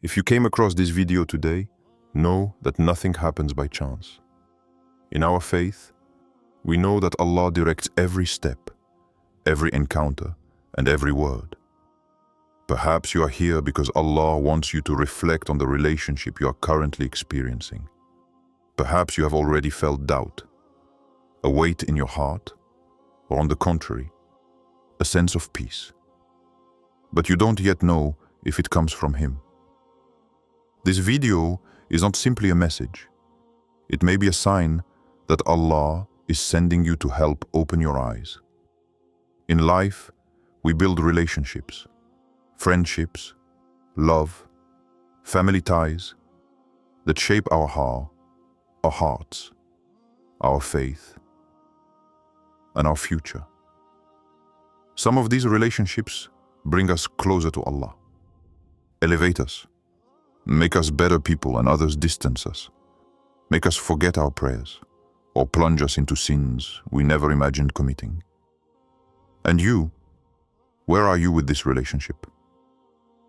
If you came across this video today, know that nothing happens by chance. In our faith, we know that Allah directs every step, every encounter, and every word. Perhaps you are here because Allah wants you to reflect on the relationship you are currently experiencing. Perhaps you have already felt doubt, a weight in your heart, or on the contrary, a sense of peace. But you don't yet know if it comes from Him. This video is not simply a message. It may be a sign that Allah is sending you to help open your eyes. In life, we build relationships, friendships, love, family ties that shape our hearts, our faith, and our future. Some of these relationships bring us closer to Allah, elevate us, make us better people, and others distance us, make us forget our prayers, or plunge us into sins we never imagined committing. And you, where are you with this relationship?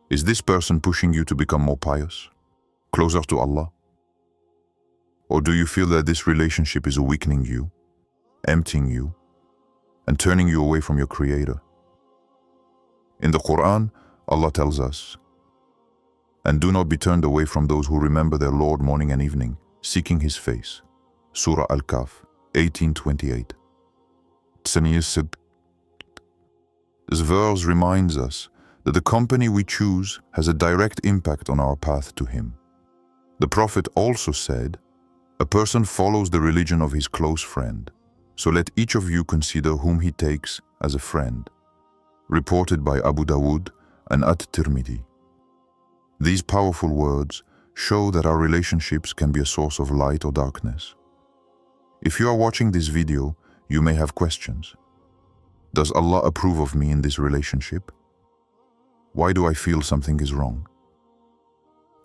Is this person pushing you to become more pious, closer to Allah? Or do you feel that this relationship is weakening you, emptying you, and turning you away from your Creator? In the Quran, Allah tells us, "And do not be turned away from those who remember their Lord morning and evening, seeking His face." Surah Al-Kahf, 18:28. This verse reminds us that the company we choose has a direct impact on our path to Him. The Prophet also said, "A person follows the religion of his close friend, so let each of you consider whom he takes as a friend." Reported by Abu Dawood and At-Tirmidhi. These powerful words show that our relationships can be a source of light or darkness. If you are watching this video, you may have questions. Does Allah approve of me in this relationship? Why do I feel something is wrong?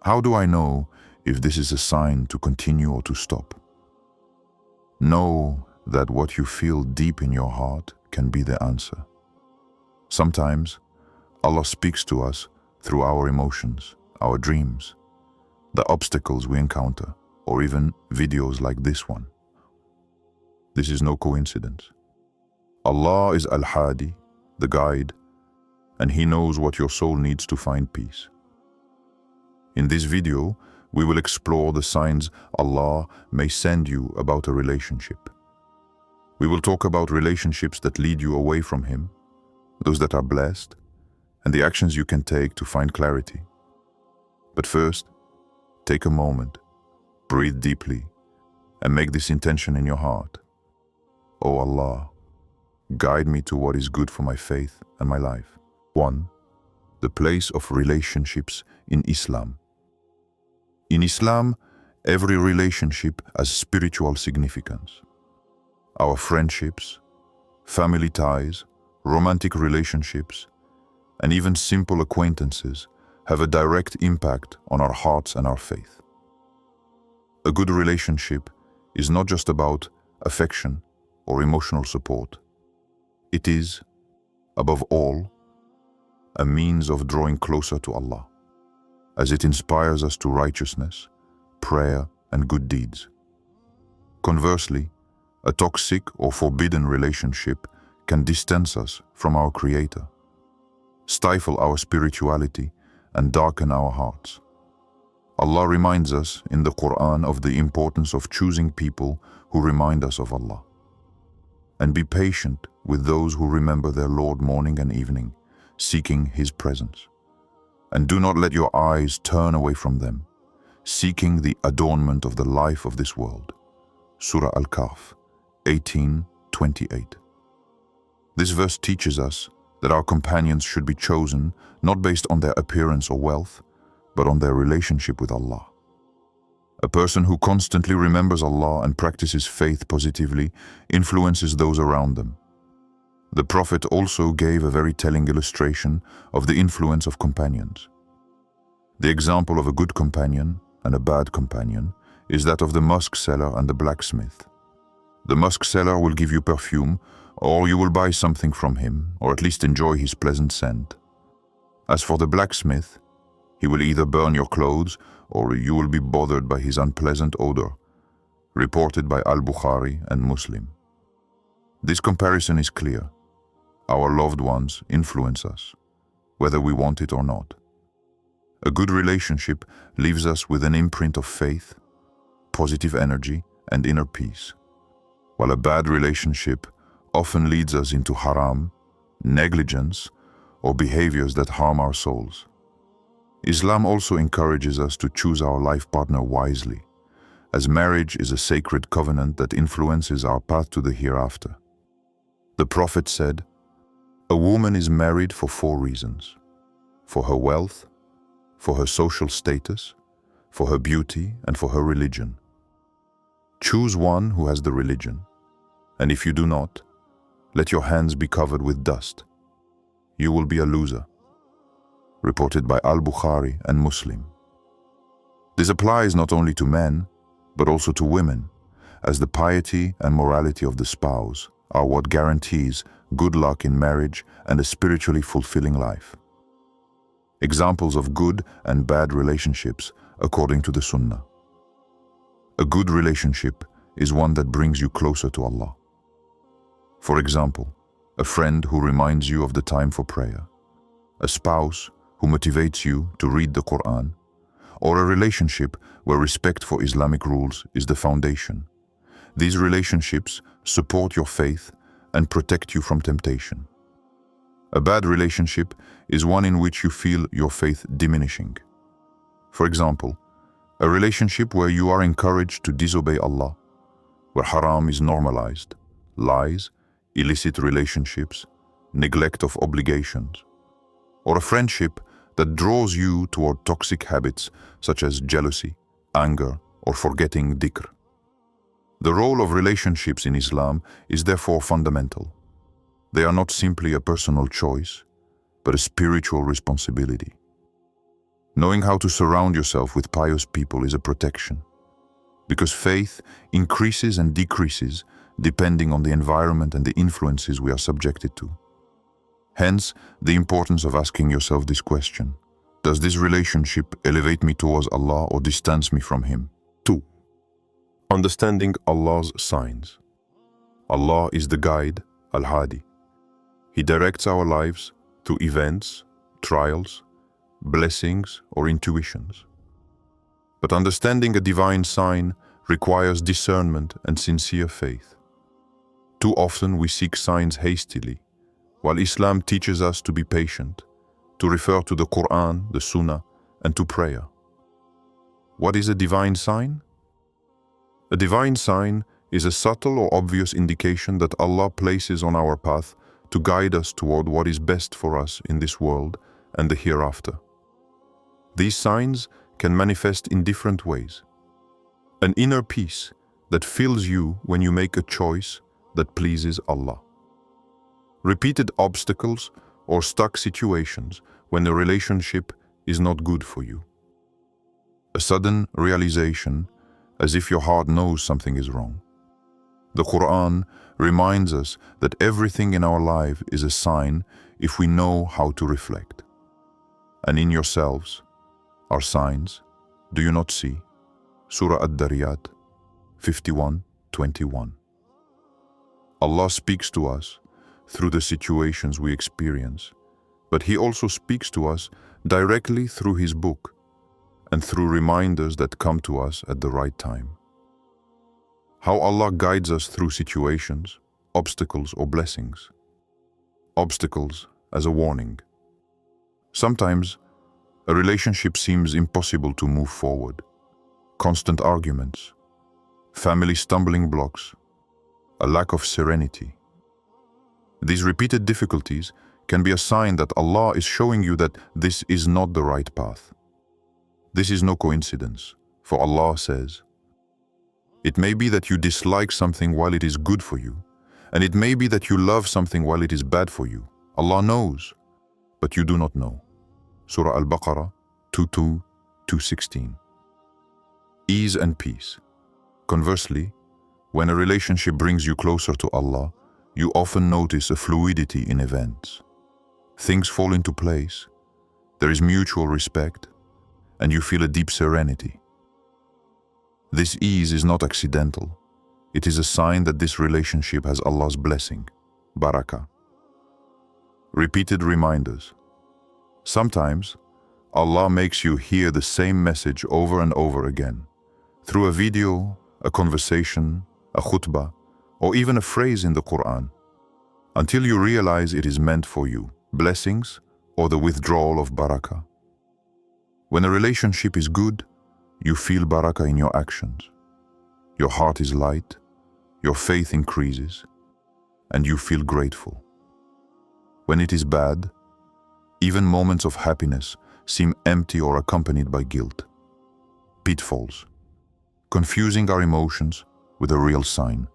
How do I know if this is a sign to continue or to stop? Know that what you feel deep in your heart can be the answer. Sometimes, Allah speaks to us through our emotions, our dreams, the obstacles we encounter, or even videos like this one. This is no coincidence. Allah is Al-Hadi, the guide, and He knows what your soul needs to find peace. In this video, we will explore the signs Allah may send you about a relationship. We will talk about relationships that lead you away from Him, those that are blessed, and the actions you can take to find clarity. But first, take a moment, breathe deeply, and make this intention in your heart. O Allah, guide me to what is good for my faith and my life. 1. The place of relationships in Islam. In Islam, every relationship has spiritual significance. Our friendships, family ties, romantic relationships, and even simple acquaintances have a direct impact on our hearts and our faith. A good relationship is not just about affection or emotional support. It is, above all, a means of drawing closer to Allah, as it inspires us to righteousness, prayer, and good deeds. Conversely, a toxic or forbidden relationship can distance us from our Creator, stifle our spirituality, and darken our hearts. Allah reminds us in the Quran of the importance of choosing people who remind us of Allah. And be patient with those who remember their Lord morning and evening, seeking His presence. And do not let your eyes turn away from them, seeking the adornment of the life of this world. Surah Al-Kahf, 18:28. This verse teaches us that our companions should be chosen not based on their appearance or wealth, but on their relationship with Allah. A person who constantly remembers Allah and practices faith positively influences those around them. The Prophet also gave a very telling illustration of the influence of companions. The example of a good companion and a bad companion is that of the musk seller and the blacksmith. The musk seller will give you perfume, or you will buy something from him, or at least enjoy his pleasant scent. As for the blacksmith, He will either burn your clothes or you will be bothered by his unpleasant odor, reported by Al-Bukhari and Muslim. This comparison is clear. Our loved ones influence us, whether we want it or not. A good relationship leaves us with an imprint of faith, positive energy, and inner peace, while a bad relationship often leads us into haram, negligence, or behaviors that harm our souls. Islam also encourages us to choose our life partner wisely, as marriage is a sacred covenant that influences our path to the hereafter. The Prophet said, "A woman is married for 4 reasons: for her wealth, for her social status, for her beauty, and for her religion. Choose one who has the religion, and if you do not, let your hands be covered with dust. You will be a loser." Reported by Al-Bukhari and Muslim. This applies not only to men, but also to women, as the piety and morality of the spouse are what guarantees good luck in marriage and a spiritually fulfilling life. Examples of good and bad relationships according to the Sunnah. A good relationship is one that brings you closer to Allah. For example, a friend who reminds you of the time for prayer, a spouse who motivates you to read the Quran, or a relationship where respect for Islamic rules is the foundation. These relationships support your faith and protect you from temptation. A bad relationship is one in which you feel your faith diminishing. For example, a relationship where you are encouraged to disobey Allah, where haram is normalized, lies, illicit relationships, neglect of obligations, or a friendship that draws you toward toxic habits such as jealousy, anger, or forgetting dhikr. The role of relationships in Islam is therefore fundamental. They are not simply a personal choice, but a spiritual responsibility. Knowing how to surround yourself with pious people is a protection, because faith increases and decreases depending on the environment and the influences we are subjected to. Hence, the importance of asking yourself this question: does this relationship elevate me towards Allah or distance me from Him? 2. Understanding Allah's signs. Allah is the guide, Al-Hadi. He directs our lives through events, trials, blessings, or intuitions. But understanding a divine sign requires discernment and sincere faith. Too often we seek signs hastily, while Islam teaches us to be patient, to refer to the Quran, the Sunnah, and to prayer. What is a divine sign? A divine sign is a subtle or obvious indication that Allah places on our path to guide us toward what is best for us in this world and the hereafter. These signs can manifest in different ways. An inner peace that fills you when you make a choice that pleases Allah. Repeated obstacles or stuck situations when the relationship is not good for you. A sudden realization as if your heart knows something is wrong. The Quran reminds us that everything in our life is a sign if we know how to reflect. And in yourselves are signs, do you not see? Surah Ad-Dariyat 51:21. Allah speaks to us through the situations we experience, but He also speaks to us directly through His book and through reminders that come to us at the right time. How Allah guides us through situations, obstacles, or blessings. Obstacles as a warning. Sometimes a relationship seems impossible to move forward. Constant arguments, family stumbling blocks, a lack of serenity. These repeated difficulties can be a sign that Allah is showing you that this is not the right path. This is no coincidence, for Allah says, "It may be that you dislike something while it is good for you, and it may be that you love something while it is bad for you. Allah knows, but you do not know." Surah Al-Baqarah 2:2-2:16. Ease and peace. Conversely, when a relationship brings you closer to Allah, you often notice a fluidity in events. Things fall into place. There is mutual respect, and you feel a deep serenity. This ease is not accidental. It is a sign that this relationship has Allah's blessing, barakah. Repeated reminders. Sometimes, Allah makes you hear the same message over and over again, through a video, a conversation, a khutbah, or even a phrase in the Quran, until you realize it is meant for you, blessings or the withdrawal of barakah. When a relationship is good, you feel barakah in your actions. Your heart is light, your faith increases, and you feel grateful. When it is bad, even moments of happiness seem empty or accompanied by guilt. Pitfalls, confusing our emotions with a real sign.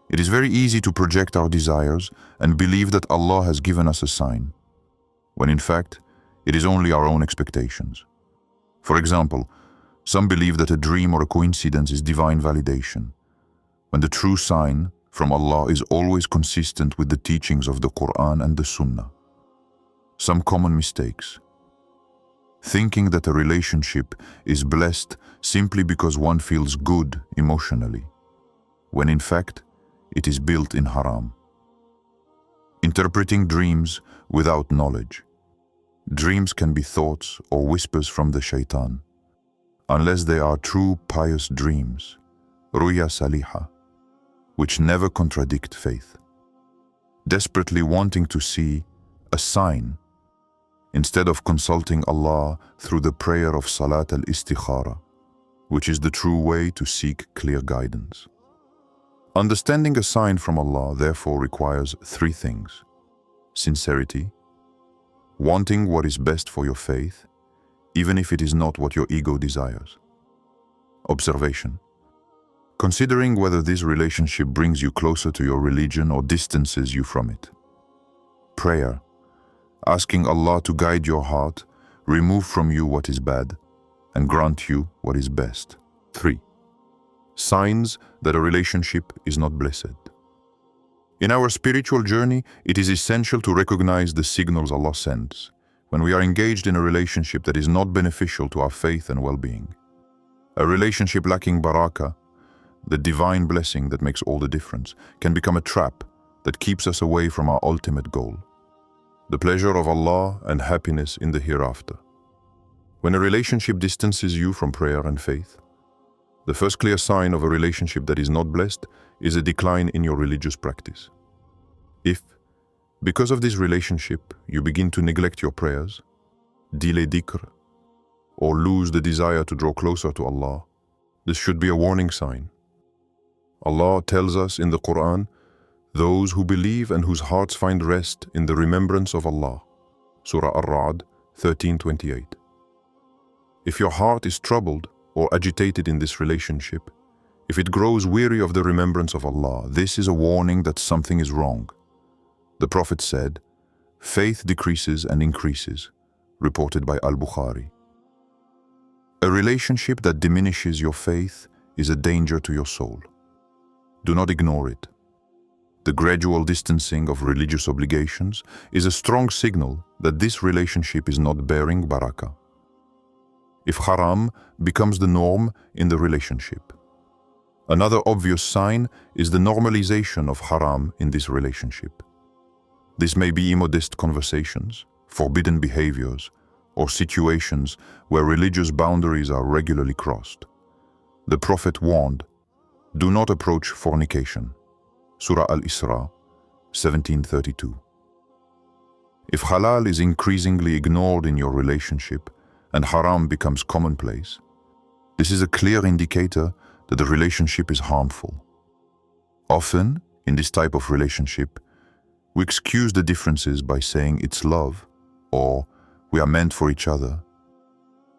It is very easy to project our desires and believe that Allah has given us a sign, when in fact, it is only our own expectations. For example, some believe that a dream or a coincidence is divine validation, when the true sign from Allah is always consistent with the teachings of the Quran and the Sunnah. Some common mistakes. Thinking that a relationship is blessed simply because one feels good emotionally, when in fact, it is built in haram. Interpreting dreams without knowledge. Dreams can be thoughts or whispers from the shaitan, unless they are true pious dreams, ruya saliha, which never contradict faith. Desperately wanting to see a sign instead of consulting Allah through the prayer of Salat al-Istikhara, which is the true way to seek clear guidance. Understanding a sign from Allah therefore requires three things: sincerity, wanting what is best for your faith, even if it is not what your ego desires; observation, considering whether this relationship brings you closer to your religion or distances you from it; prayer, asking Allah to guide your heart, remove from you what is bad, and grant you what is best. 3. Signs that a relationship is not blessed. In our spiritual journey, it is essential to recognize the signals Allah sends when we are engaged in a relationship that is not beneficial to our faith and well-being. A relationship lacking barakah, the divine blessing that makes all the difference, can become a trap that keeps us away from our ultimate goal, the pleasure of Allah and happiness in the hereafter. When a relationship distances you from prayer and faith, the first clear sign of a relationship that is not blessed is a decline in your religious practice. If, because of this relationship, you begin to neglect your prayers, delay dhikr, or lose the desire to draw closer to Allah, this should be a warning sign. Allah tells us in the Quran, those who believe and whose hearts find rest in the remembrance of Allah. Surah Ar-Ra'd 13:28. If your heart is troubled or agitated in this relationship, if it grows weary of the remembrance of Allah, this is a warning that something is wrong. The Prophet said, faith decreases and increases, reported by Al-Bukhari. A relationship that diminishes your faith is a danger to your soul. Do not ignore it. The gradual distancing of religious obligations is a strong signal that this relationship is not bearing barakah. If haram becomes the norm in the relationship. Another obvious sign is the normalization of haram in this relationship. This may be immodest conversations, forbidden behaviors, or situations where religious boundaries are regularly crossed. The Prophet warned, do not approach fornication. Surah Al-Isra 17:32. If halal is increasingly ignored in your relationship and haram becomes commonplace, this is a clear indicator that the relationship is harmful. Often, in this type of relationship, we excuse the differences by saying it's love or we are meant for each other.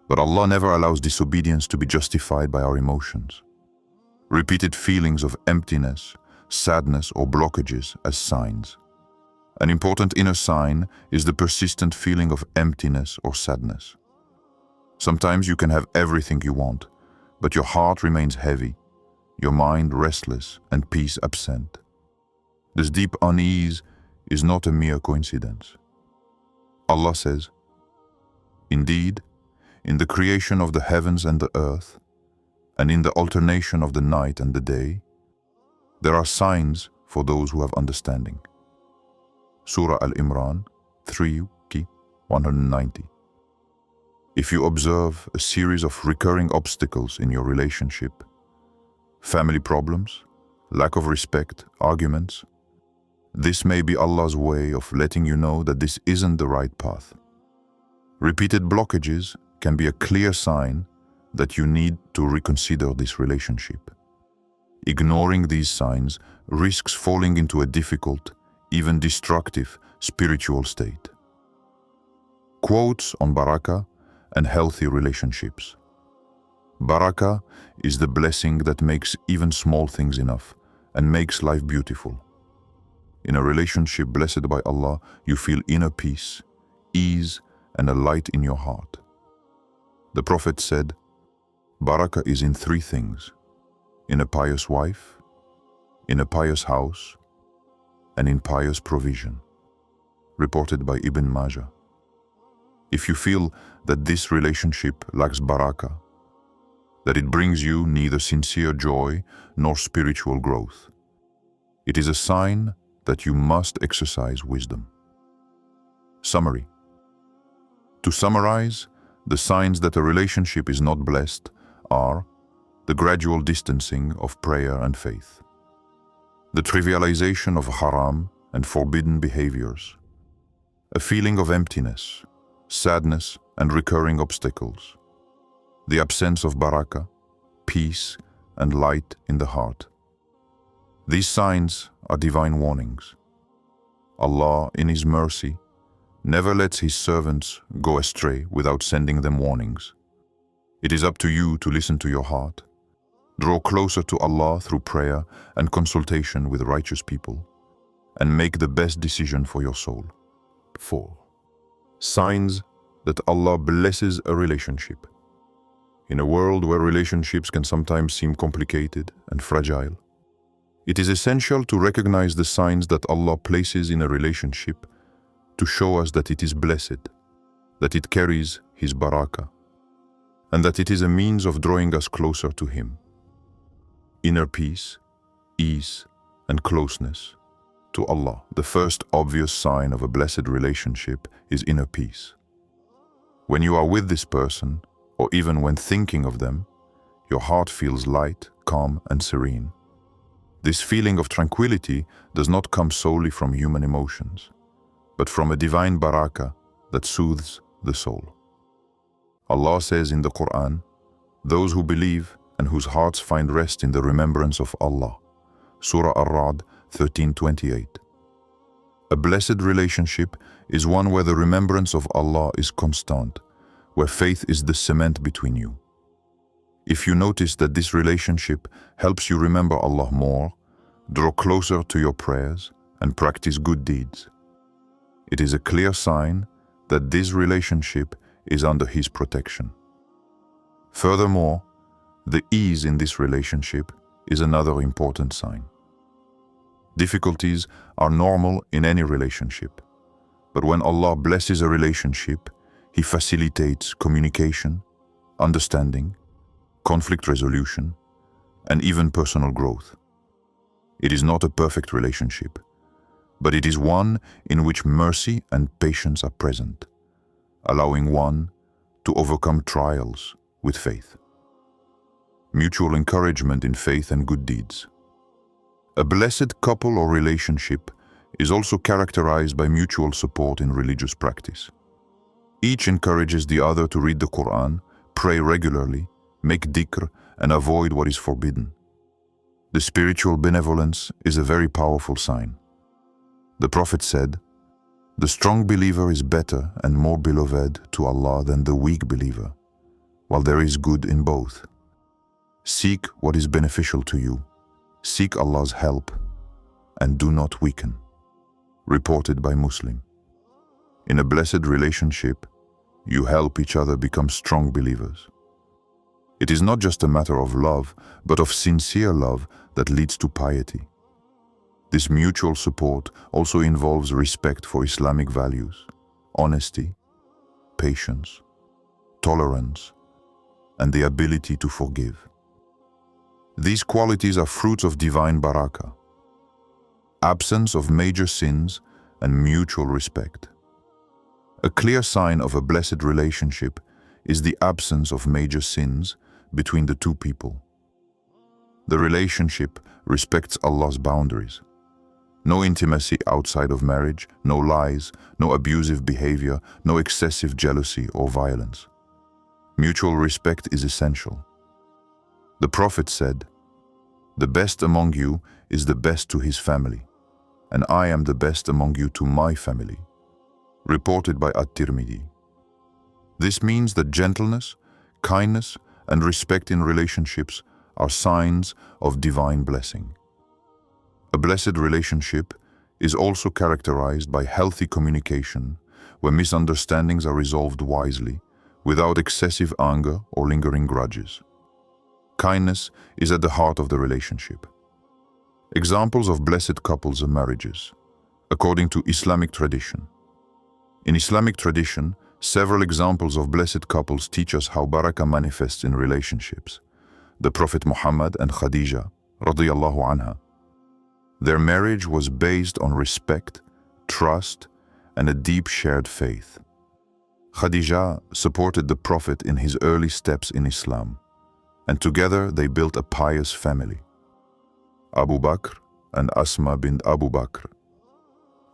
But Allah never allows disobedience to be justified by our emotions. Repeated feelings of emptiness, sadness, or blockages as signs. An important inner sign is the persistent feeling of emptiness or sadness. Sometimes you can have everything you want, but your heart remains heavy, your mind restless, and peace absent. This deep unease is not a mere coincidence. Allah says, indeed, in the creation of the heavens and the earth, and in the alternation of the night and the day, there are signs for those who have understanding. Surah Al-Imran 3:190. If you observe a series of recurring obstacles in your relationship, family problems, lack of respect, arguments, this may be Allah's way of letting you know that this isn't the right path. Repeated blockages can be a clear sign that you need to reconsider this relationship. Ignoring these signs risks falling into a difficult, even destructive spiritual state. Quotes on barakah and healthy relationships. Barakah is the blessing that makes even small things enough and makes life beautiful. In a relationship blessed by Allah, you feel inner peace, ease, and a light in your heart. The Prophet said, barakah is in three things: in a pious wife, in a pious house, and in pious provision. Reported by Ibn Majah. If you feel that this relationship lacks barakah, that it brings you neither sincere joy nor spiritual growth, it is a sign that you must exercise wisdom. Summary. To summarize, the signs that a relationship is not blessed are the gradual distancing of prayer and faith, the trivialization of haram and forbidden behaviors, a feeling of emptiness, sadness, and recurring obstacles, the absence of barakah, peace, and light in the heart. These signs are divine warnings. Allah, in His mercy, never lets His servants go astray without sending them warnings. It is up to you to listen to your heart, draw closer to Allah through prayer and consultation with righteous people, and make the best decision for your soul. 4. Signs that Allah blesses a relationship. In a world where relationships can sometimes seem complicated and fragile, it is essential to recognize the signs that Allah places in a relationship to show us that it is blessed, that it carries His barakah, and that it is a means of drawing us closer to Him. Inner peace, ease, and closeness to Allah. The first obvious sign of a blessed relationship is inner peace. When you are with this person, or even when thinking of them, your heart feels light, calm, and serene. This feeling of tranquility does not come solely from human emotions, but from a divine barakah that soothes the soul. Allah says in the Quran, "Those who believe and whose hearts find rest in the remembrance of Allah." Surah Ar-Ra'd 13:28. A blessed relationship is one where the remembrance of Allah is constant, where faith is the cement between you. If you notice that this relationship helps you remember Allah more, draw closer to your prayers, and practice good deeds, it is a clear sign that this relationship is under His protection. Furthermore, the ease in this relationship is another important sign. Difficulties are normal in any relationship, but when Allah blesses a relationship, He facilitates communication, understanding, conflict resolution, and even personal growth. It is not a perfect relationship, but it is one in which mercy and patience are present, allowing one to overcome trials with faith. Mutual encouragement in faith and good deeds. A blessed couple or relationship is also characterized by mutual support in religious practice. Each encourages the other to read the Quran, pray regularly, make dhikr, and avoid what is forbidden. The spiritual benevolence is a very powerful sign. The Prophet said, "The strong believer is better and more beloved to Allah than the weak believer, while there is good in both. Seek what is beneficial to you, seek Allah's help, and do not weaken." Reported by Muslim. In a blessed relationship, you help each other become strong believers. It is not just a matter of love, but of sincere love that leads to piety. This mutual support also involves respect for Islamic values, honesty, patience, tolerance, and the ability to forgive. These qualities are fruits of divine barakah, absence of major sins, and mutual respect. A clear sign of a blessed relationship is the absence of major sins between the two people. The relationship respects Allah's boundaries. No intimacy outside of marriage, no lies, no abusive behavior, no excessive jealousy or violence. Mutual respect is essential. The Prophet said, "The best among you is the best to his family, and I am the best among you to my family," reported by At-Tirmidhi. This means that gentleness, kindness, and respect in relationships are signs of divine blessing. A blessed relationship is also characterized by healthy communication, where misunderstandings are resolved wisely, without excessive anger or lingering grudges. Kindness is at the heart of the relationship. Examples of blessed couples and marriages, according to Islamic tradition. In Islamic tradition, several examples of blessed couples teach us how barakah manifests in relationships. The Prophet Muhammad and Khadija, radiyallahu anha. Their marriage was based on respect, trust, and a deep shared faith. Khadija supported the Prophet in his early steps in Islam, and together they built a pious family. Abu Bakr and Asma bint Abu Bakr.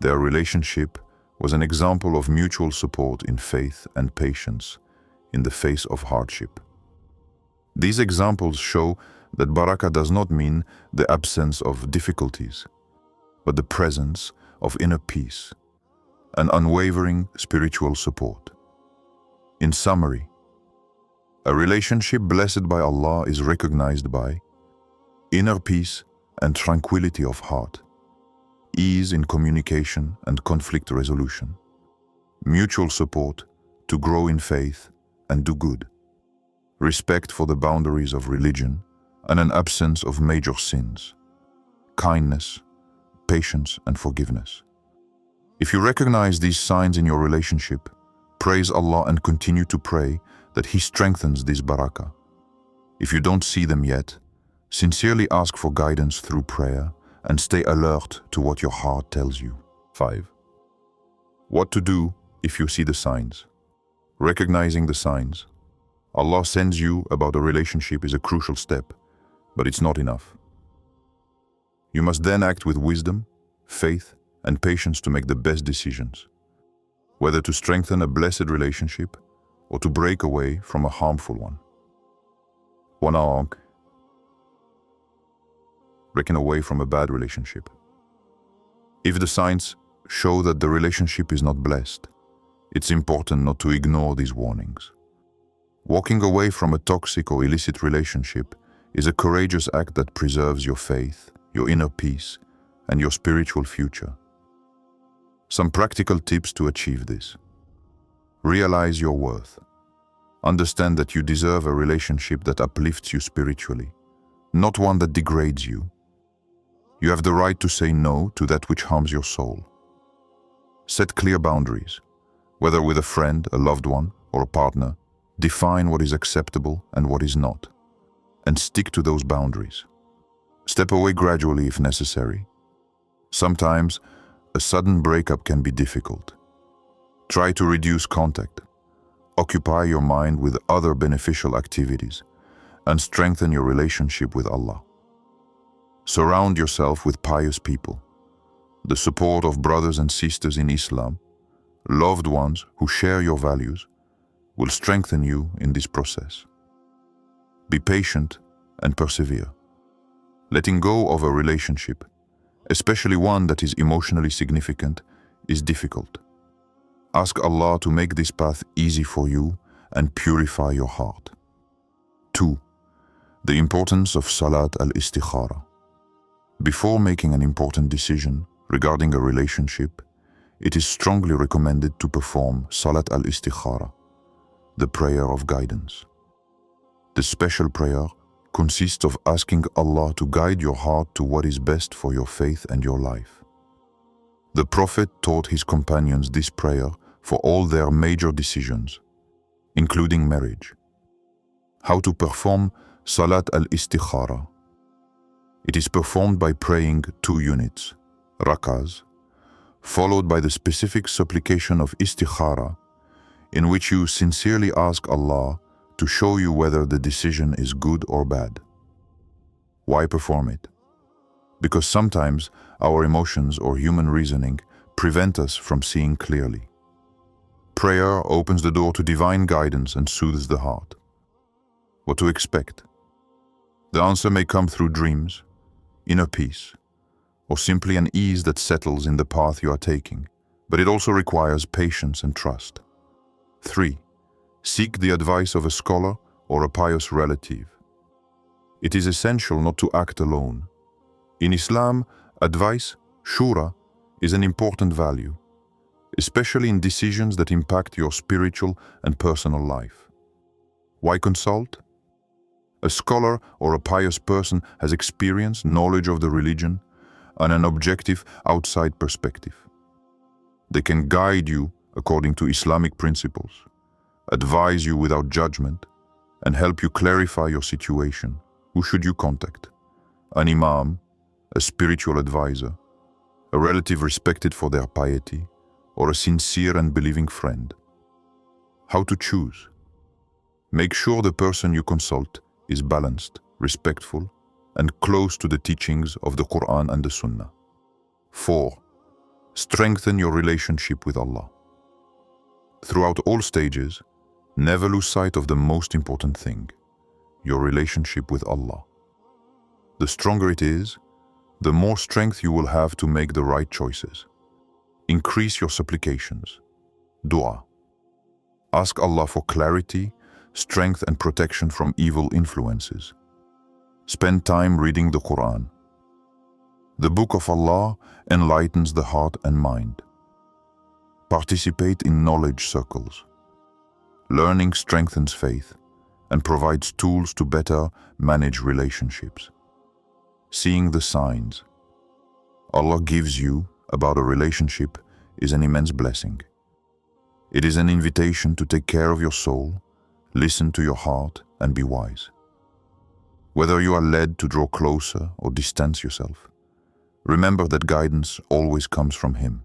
Their relationship was an example of mutual support in faith and patience in the face of hardship. These examples show that barakah does not mean the absence of difficulties, but the presence of inner peace and unwavering spiritual support. In summary, a relationship blessed by Allah is recognized by inner peace and tranquility of heart, ease in communication and conflict resolution, mutual support to grow in faith and do good, respect for the boundaries of religion, and an absence of major sins, kindness, patience, and forgiveness. If you recognize these signs in your relationship, praise Allah and continue to pray that He strengthens this barakah. If you don't see them yet, sincerely ask for guidance through prayer and stay alert to what your heart tells you. 5. What to do if you see the signs. Recognizing the signs. Allah sends you about a relationship is a crucial step, but it's not enough. You must then act with wisdom, faith, and patience to make the best decisions, whether to strengthen a blessed relationship or to break away from a harmful one. Breaking away from a bad relationship. If the signs show that the relationship is not blessed, it's important not to ignore these warnings. Walking away from a toxic or illicit relationship is a courageous act that preserves your faith, your inner peace, and your spiritual future. Some practical tips to achieve this. Realize your worth. Understand that you deserve a relationship that uplifts you spiritually, not one that degrades you. You have the right to say no to that which harms your soul. Set clear boundaries, whether with a friend, a loved one, or a partner. Define what is acceptable and what is not, and stick to those boundaries. Step away gradually if necessary. Sometimes, a sudden breakup can be difficult. Try to reduce contact. Occupy your mind with other beneficial activities, and strengthen your relationship with Allah. Surround yourself with pious people, the support of brothers and sisters in Islam, loved ones who share your values, will strengthen you in this process. Be patient and persevere. Letting go of a relationship, especially one that is emotionally significant, is difficult. Ask Allah to make this path easy for you and purify your heart. 2. The importance of Salat al-Istikhara. Before making an important decision regarding a relationship, it is strongly recommended to perform Salat al-Istikhara, the prayer of guidance. This special prayer consists of asking Allah to guide your heart to what is best for your faith and your life. The Prophet taught his companions this prayer for all their major decisions, including marriage. How to perform Salat al-Istikhara. It is performed by praying 2 units, rakaz, followed by the specific supplication of Istikhara, in which you sincerely ask Allah to show you whether the decision is good or bad. Why perform it? Because sometimes our emotions or human reasoning prevent us from seeing clearly. Prayer opens the door to divine guidance and soothes the heart. What to expect? The answer may come through dreams, inner peace, or simply an ease that settles in the path you are taking, but it also requires patience and trust. 3. Seek the advice of a scholar or a pious relative. It is essential not to act alone. In Islam, advice, shura, is an important value, especially in decisions that impact your spiritual and personal life. Why consult? A scholar or a pious person has experience, knowledge of the religion, and an objective outside perspective. They can guide you according to Islamic principles, advise you without judgment, and help you clarify your situation. Who should you contact? An imam, a spiritual advisor, a relative respected for their piety, or a sincere and believing friend. How to choose? Make sure the person you consult is balanced, respectful, and close to the teachings of the Quran and the Sunnah. 4. Strengthen your relationship with Allah. Throughout all stages, never lose sight of the most important thing, your relationship with Allah. The stronger it is, the more strength you will have to make the right choices. Increase your supplications. Dua. Ask Allah for clarity, strength and protection from evil influences. Spend time reading the Quran. The Book of Allah enlightens the heart and mind. Participate in knowledge circles. Learning strengthens faith and provides tools to better manage relationships. Seeing the signs Allah gives you about a relationship is an immense blessing. It is an invitation to take care of your soul, listen to your heart, and be wise. Whether you are led to draw closer or distance yourself, remember that guidance always comes from Him.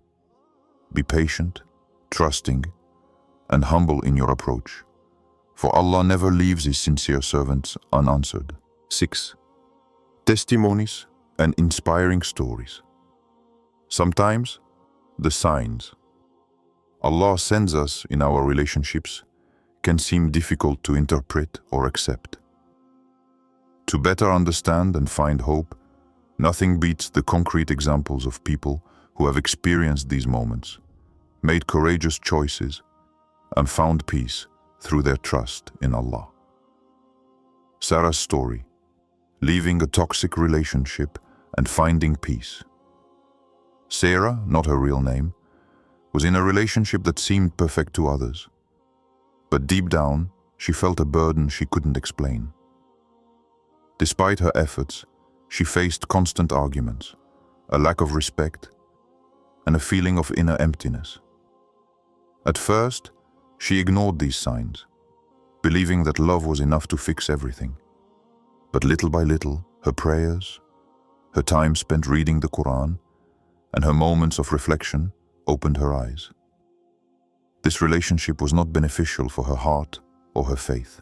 Be patient, trusting, and humble in your approach, for Allah never leaves His sincere servants unanswered. 6. Testimonies and inspiring stories. Sometimes, the signs Allah sends us in our relationships can seem difficult to interpret or accept. To better understand and find hope, nothing beats the concrete examples of people who have experienced these moments, made courageous choices, and found peace through their trust in Allah. Sarah's story, leaving a toxic relationship and finding peace. Sarah, not her real name, was in a relationship that seemed perfect to others, but deep down, she felt a burden she couldn't explain. Despite her efforts, she faced constant arguments, a lack of respect, and a feeling of inner emptiness. At first, she ignored these signs, believing that love was enough to fix everything. But little by little, her prayers, her time spent reading the Quran, and her moments of reflection opened her eyes. This relationship was not beneficial for her heart or her faith.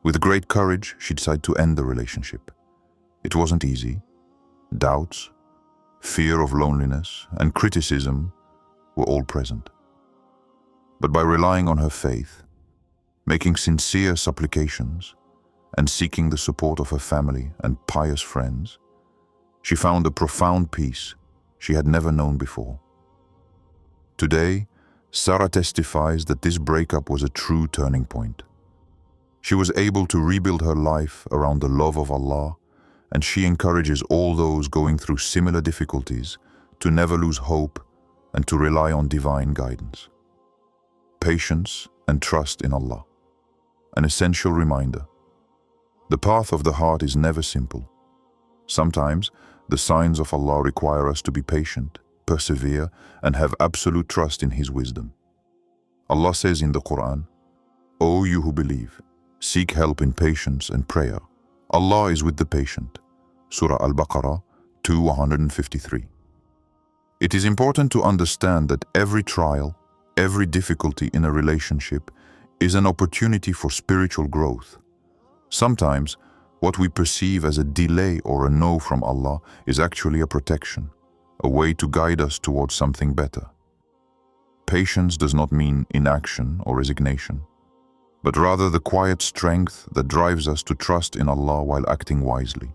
With great courage, she decided to end the relationship. It wasn't easy. Doubts, fear of loneliness, and criticism were all present. But by relying on her faith, making sincere supplications, and seeking the support of her family and pious friends, she found a profound peace she had never known before. Today, Sarah testifies that this breakup was a true turning point. She was able to rebuild her life around the love of Allah, and she encourages all those going through similar difficulties to never lose hope and to rely on divine guidance. Patience and trust in Allah. An essential reminder. The path of the heart is never simple. Sometimes, the signs of Allah require us to be patient, persevere, and have absolute trust in His wisdom. Allah says in the Quran, O you who believe, seek help in patience and prayer. Allah is with the patient. Surah Al-Baqarah 253. It is important to understand that every trial, every difficulty in a relationship is an opportunity for spiritual growth. Sometimes, what we perceive as a delay or a no from Allah is actually a protection, a way to guide us towards something better. Patience does not mean inaction or resignation, but rather the quiet strength that drives us to trust in Allah while acting wisely.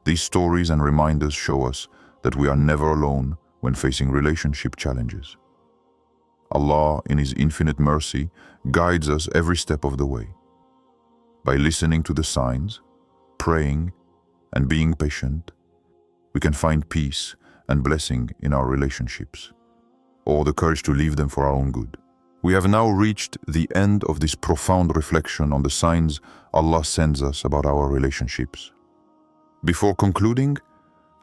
These stories and reminders show us that we are never alone when facing relationship challenges. Allah, in His infinite mercy, guides us every step of the way. By listening to the signs, praying, and being patient, we can find peace and blessing in our relationships, or the courage to leave them for our own good. We have now reached the end of this profound reflection on the signs Allah sends us about our relationships. Before concluding,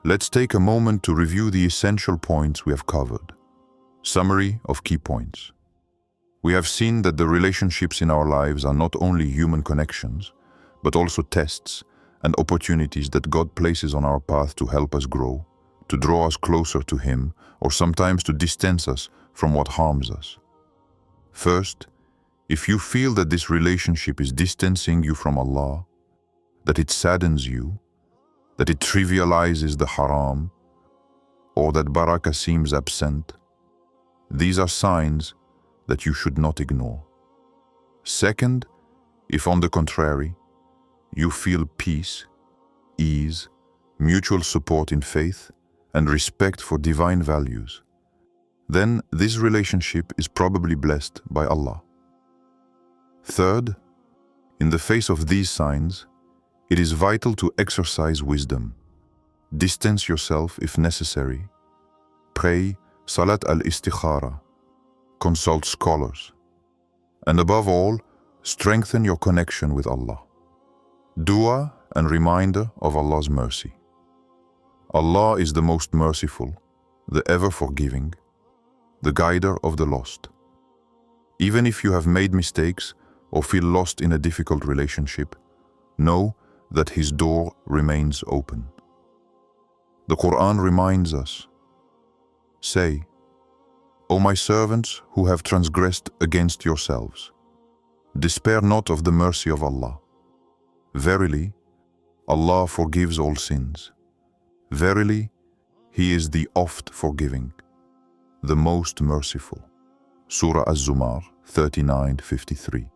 let's take a moment to review the essential points we have covered. Summary of key points. We have seen that the relationships in our lives are not only human connections, but also tests and opportunities that God places on our path to help us grow, to draw us closer to Him, or sometimes to distance us from what harms us. First, if you feel that this relationship is distancing you from Allah, that it saddens you, that it trivializes the haram, or that barakah seems absent, these are signs that you should not ignore. Second, if on the contrary, you feel peace, ease, mutual support in faith, and respect for divine values, then this relationship is probably blessed by Allah. Third, in the face of these signs, it is vital to exercise wisdom. Distance yourself if necessary. Pray Salat al-Istikhara. Consult scholars. And above all, strengthen your connection with Allah. Dua and reminder of Allah's mercy. Allah is the most merciful, the ever-forgiving, the guider of the lost. Even if you have made mistakes or feel lost in a difficult relationship, know that His door remains open. The Quran reminds us, say, O my servants who have transgressed against yourselves, despair not of the mercy of Allah. Verily, Allah forgives all sins. Verily, He is the oft forgiving, the most merciful. Surah Az-Zumar 39:53.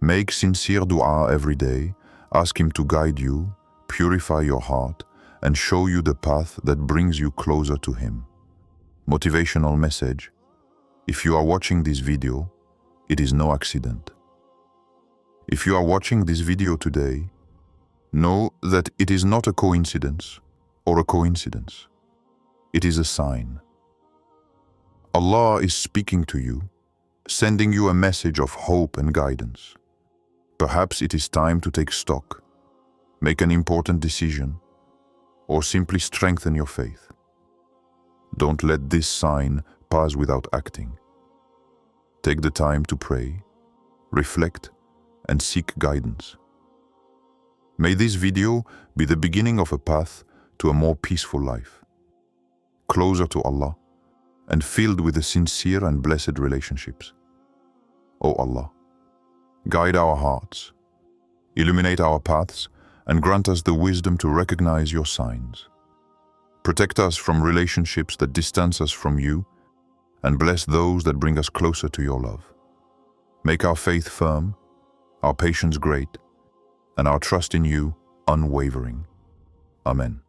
Make sincere dua every day. Ask Him to guide you, purify your heart, and show you the path that brings you closer to Him. Motivational message. If you are watching this video, it is no accident. If you are watching this video today, know that it is not a coincidence or a coincidence. It is a sign. Allah is speaking to you, sending you a message of hope and guidance. Perhaps it is time to take stock, make an important decision, or simply strengthen your faith. Don't let this sign pass without acting. Take the time to pray, reflect, and seek guidance. May this video be the beginning of a path to a more peaceful life, closer to Allah, and filled with the sincere and blessed relationships. O Allah, guide our hearts, illuminate our paths, and grant us the wisdom to recognize your signs. Protect us from relationships that distance us from you, and bless those that bring us closer to your love. Make our faith firm, our patience great, and our trust in you unwavering. Amen.